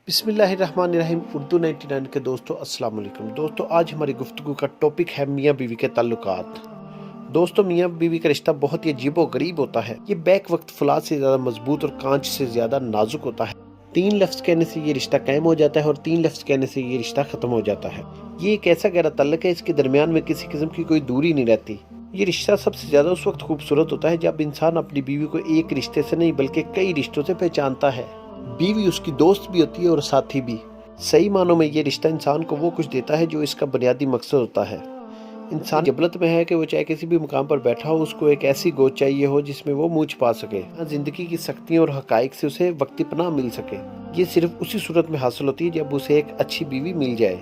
بسم اللہ الرحمن الرحیم اردو 99 کے دوستو السلام علیکم دوستو، آج ہماری گفتگو کا ٹاپک ہے میاں بیوی کے تعلقات۔ دوستو، میاں بیوی کا رشتہ بہت ہی عجیب و غریب ہوتا ہے۔ یہ بیک وقت فولاد سے زیادہ مضبوط اور کانچ سے زیادہ نازک ہوتا ہے۔ 3 لفظ کہنے سے یہ رشتہ قائم ہو جاتا ہے اور 3 لفظ کہنے سے یہ رشتہ ختم ہو جاتا ہے۔ یہ ایک ایسا گہرا تعلق ہے، اس کے درمیان میں کسی قسم کی کوئی دوری نہیں رہتی۔ یہ رشتہ سب سے زیادہ اس وقت خوبصورت ہوتا ہے جب انسان اپنی بیوی کو ایک رشتے سے نہیں بلکہ کئی رشتوں سے پہچانتا ہے۔ بیوی اس کی دوست بھی ہوتی ہے اور ساتھی بھی۔ صحیح معنوں میں یہ رشتہ انسان کو وہ کچھ دیتا ہے جو اس کا بنیادی مقصد ہوتا ہے۔ انسان جبلت میں ہے کہ وہ چاہے کسی بھی مقام پر بیٹھا ہو، اس کو ایک ایسی گود چاہیے ہو جس میں وہ منہ چھپا سکے، زندگی کی سختیوں اور حقائق سے اسے وقتی پناہ مل سکے۔ یہ صرف اسی صورت میں حاصل ہوتی ہے جب اسے ایک اچھی بیوی مل جائے۔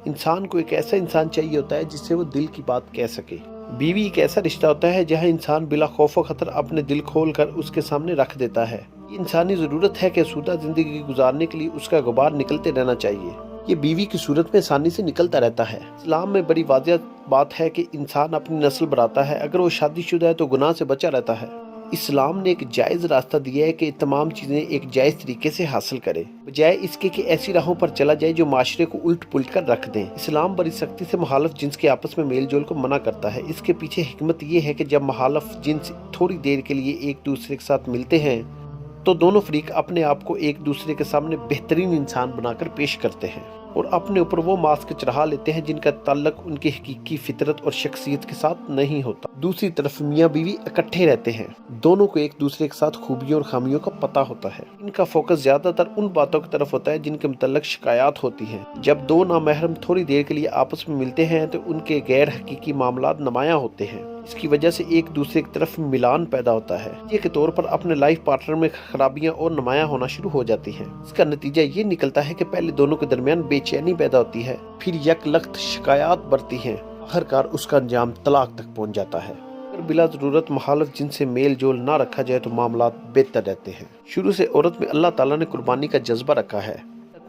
انسان کو ایک ایسا انسان چاہیے ہوتا ہے جس سے وہ دل کی بات کہہ سکے۔ بیوی ایک ایسا رشتہ ہوتا ہے جہاں انسان بلا خوف و خطر اپنے دل کھول کر اس کے سامنے رکھ دیتا ہے۔ یہ انسانی ضرورت ہے کہ آسودہ زندگی گزارنے کے لیے اس کا غبار نکلتے رہنا چاہیے۔ یہ بیوی کی صورت میں آسانی سے نکلتا رہتا ہے۔ اسلام میں بڑی واضح بات ہے کہ انسان اپنی نسل بڑھاتا ہے، اگر وہ شادی شدہ ہے تو گناہ سے بچا رہتا ہے۔ اسلام نے ایک جائز راستہ دیا ہے کہ تمام چیزیں ایک جائز طریقے سے حاصل کرے، بجائے اس کے کہ ایسی راہوں پر چلا جائے جو معاشرے کو الٹ پلٹ کر رکھ دیں۔ اسلام بڑی سختی سے مخالف جنس کے آپس میں میل جول کو منع کرتا ہے۔ اس کے پیچھے حکمت یہ ہے کہ جب مخالف جنس تھوڑی دیر کے لیے ایک دوسرے کے ساتھ ملتے ہیں تو دونوں فریق اپنے آپ کو ایک دوسرے کے سامنے بہترین انسان بنا کر پیش کرتے ہیں اور اپنے اوپر وہ ماسک چڑھا لیتے ہیں جن کا تعلق ان کی حقیقی فطرت اور شخصیت کے ساتھ نہیں ہوتا۔ دوسری طرف میاں بیوی اکٹھے رہتے ہیں، دونوں کو ایک دوسرے کے ساتھ خوبیوں اور خامیوں کا پتہ ہوتا ہے۔ ان کا فوکس زیادہ تر ان باتوں کی طرف ہوتا ہے جن کے متعلق شکایات ہوتی ہیں۔ جب دو نامحرم تھوڑی دیر کے لیے آپس میں ملتے ہیں تو ان کے غیر حقیقی معاملات نمایاں ہوتے ہیں۔ اس کی وجہ سے ایک دوسرے کی طرف ملان پیدا ہوتا ہے، یہ کے طور پر اپنے لائف پارٹنر میں خرابیاں اور نمایاں ہونا شروع ہو جاتی ہیں۔ اس کا نتیجہ یہ نکلتا ہے کہ پہلے دونوں کے درمیان بے چینی پیدا ہوتی ہے، پھر یک لخت شکایات بڑھتی ہیں، آخرکار اس کا انجام طلاق تک پہنچ جاتا ہے۔ اگر بلا ضرورت مخالف جن سے میل جول نہ رکھا جائے تو معاملات بہتر رہتے ہیں۔ شروع سے عورت میں اللہ تعالیٰ نے قربانی کا جذبہ رکھا ہے،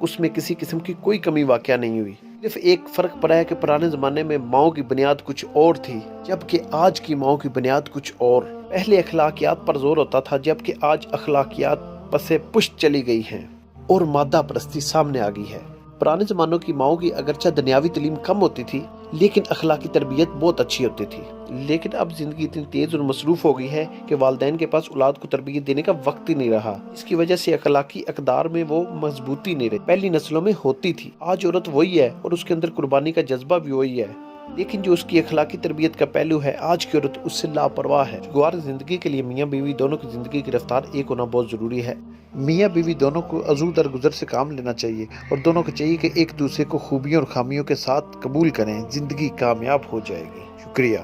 اس میں کسی قسم کی کوئی کمی واقع نہیں ہوئی۔ صرف ایک فرق پڑا ہے کہ پرانے زمانے میں ماؤں کی بنیاد کچھ اور تھی جبکہ آج کی ماؤں کی بنیاد کچھ اور۔ پہلے اخلاقیات پر زور ہوتا تھا جبکہ آج اخلاقیات پسے پشت چلی گئی ہیں اور مادہ پرستی سامنے آ گئی ہے۔ پرانے زمانوں کی ماؤں کی اگرچہ دنیاوی تعلیم کم ہوتی تھی لیکن اخلاقی تربیت بہت اچھی ہوتی تھی۔ لیکن اب زندگی اتنی تیز اور مصروف ہو گئی ہے کہ والدین کے پاس اولاد کو تربیت دینے کا وقت ہی نہیں رہا۔ اس کی وجہ سے اخلاقی اقدار میں وہ مضبوطی نہیں رہی پہلی نسلوں میں ہوتی تھی۔ آج عورت وہی ہے اور اس کے اندر قربانی کا جذبہ بھی وہی ہے، لیکن جو اس کی اخلاقی تربیت کا پہلو ہے آج کی عورت اس سے لاپرواہ ہے۔ خوشگوار زندگی کے لیے میاں بیوی دونوں کی زندگی کی رفتار ایک ہونا بہت ضروری ہے۔ میاں بیوی دونوں کو عزو در گزر سے کام لینا چاہیے اور دونوں کو چاہیے کہ ایک دوسرے کو خوبیوں اور خامیوں کے ساتھ قبول کریں، زندگی کامیاب ہو جائے گی۔ شکریہ۔